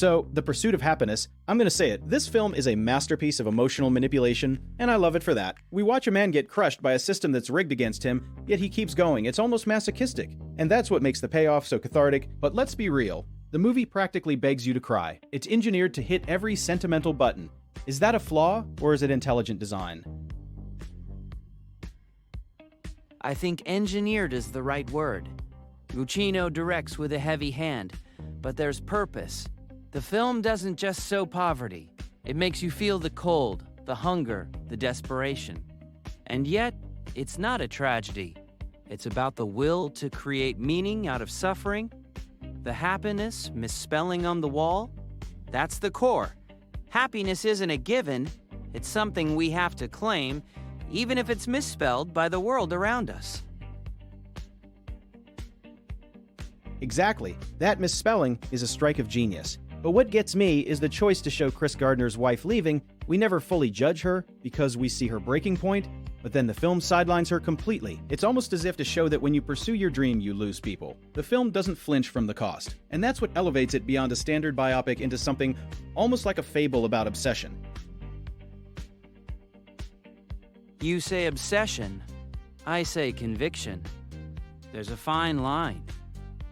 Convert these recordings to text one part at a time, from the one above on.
So, The Pursuit of Happyness, I'm gonna say it, this film is a masterpiece of emotional manipulation, and I love it for that. We watch a man get crushed by a system that's rigged against him, yet he keeps going. It's almost masochistic. And that's what makes the payoff so cathartic, but let's be real. The movie practically begs you to cry. It's engineered to hit every sentimental button. Is that a flaw, or is it intelligent design? I think engineered is the right word. Muccino directs with a heavy hand, but there's purpose. The film doesn't just sow poverty. It makes you feel the cold, the hunger, the desperation. And yet, it's not a tragedy. It's about the will to create meaning out of suffering. The happiness misspelling on the wall, that's the core. Happiness isn't a given, it's something we have to claim, even if it's misspelled by the world around us. Exactly. That misspelling is a strike of genius. But what gets me is the choice to show Chris Gardner's wife leaving. We never fully judge her because we see her breaking point, but then the film sidelines her completely. It's almost as if to show that when you pursue your dream, you lose people. The film doesn't flinch from the cost, and that's what elevates it beyond a standard biopic into something almost like a fable about obsession. You say obsession, I say conviction. There's a fine line.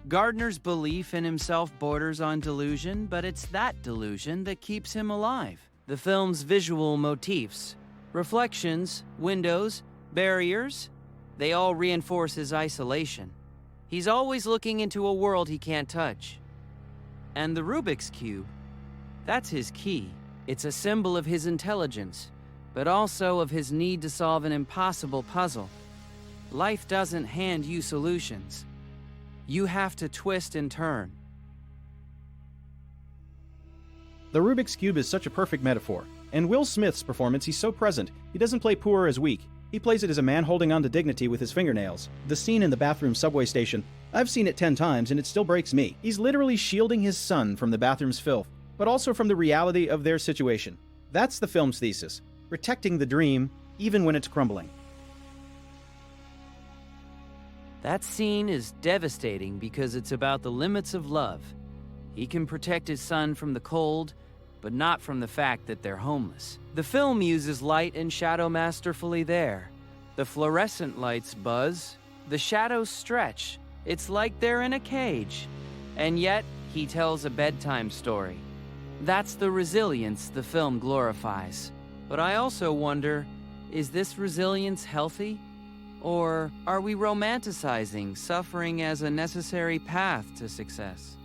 Gardner's belief in himself borders on delusion, but it's that delusion that keeps him alive. The film's visual motifs, reflections, windows, barriers, they all reinforce his isolation. He's always looking into a world he can't touch. And the Rubik's Cube, that's his key. It's a symbol of his intelligence, but also of his need to solve an impossible puzzle. Life doesn't hand you solutions. You have to twist and turn. The Rubik's Cube is such a perfect metaphor. In Will Smith's performance, he's so present. He doesn't play poor as weak. He plays it as a man holding on to dignity with his fingernails. The scene in the bathroom subway station, I've seen it 10 times and it still breaks me. He's literally shielding his son from the bathroom's filth, but also from the reality of their situation. That's the film's thesis, protecting the dream even when it's crumbling. That scene is devastating because it's about the limits of love. He can protect his son from the cold, but not from the fact that they're homeless. The film uses light and shadow masterfully there. The fluorescent lights buzz, the shadows stretch. It's like they're in a cage. And yet, he tells a bedtime story. That's the resilience the film glorifies. But I also wonder, is this resilience healthy? Or are we romanticizing suffering as a necessary path to success?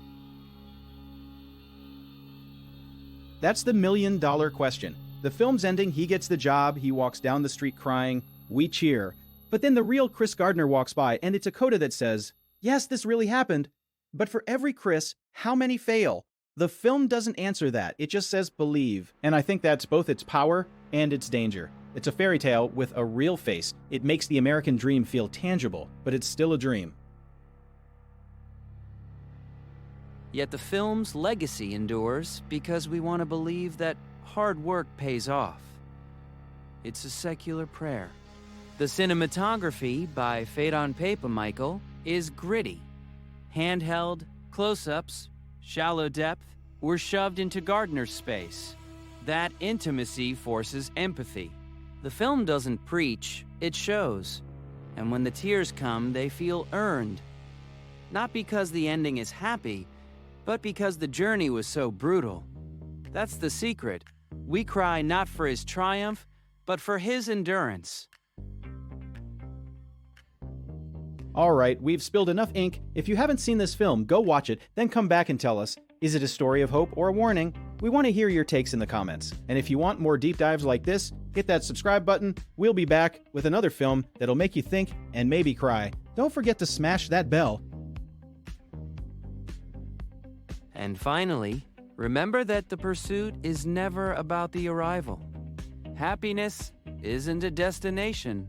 That's the million-dollar question. The film's ending, he gets the job, he walks down the street crying, we cheer. But then the real Chris Gardner walks by, and it's a coda that says, yes, this really happened, but for every Chris, how many fail? The film doesn't answer that, it just says believe. And I think that's both its power and its danger. It's a fairy tale with a real face. It makes the American dream feel tangible, but it's still a dream. Yet the film's legacy endures because we want to believe that hard work pays off. It's a secular prayer. The cinematography by Phaedon Papamichael is gritty. Handheld, close-ups, shallow depth were shoved into Gardner's space. That intimacy forces empathy. The film doesn't preach, it shows. And when the tears come, they feel earned. Not because the ending is happy, but because the journey was so brutal. That's the secret. We cry not for his triumph, but for his endurance. Alright, we've spilled enough ink. If you haven't seen this film, go watch it, then come back and tell us, is it a story of hope or a warning? We want to hear your takes in the comments. And if you want more deep dives like this, hit that subscribe button. We'll be back with another film that'll make you think and maybe cry. Don't forget to smash that bell. And finally, remember that the pursuit is never about the arrival. Happiness isn't a destination,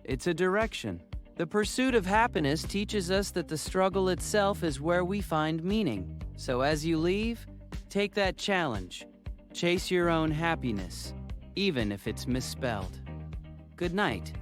it's a direction. The pursuit of happiness teaches us that the struggle itself is where we find meaning. So as you leave, take that challenge. Chase your own happiness, even if it's misspelled. Good night.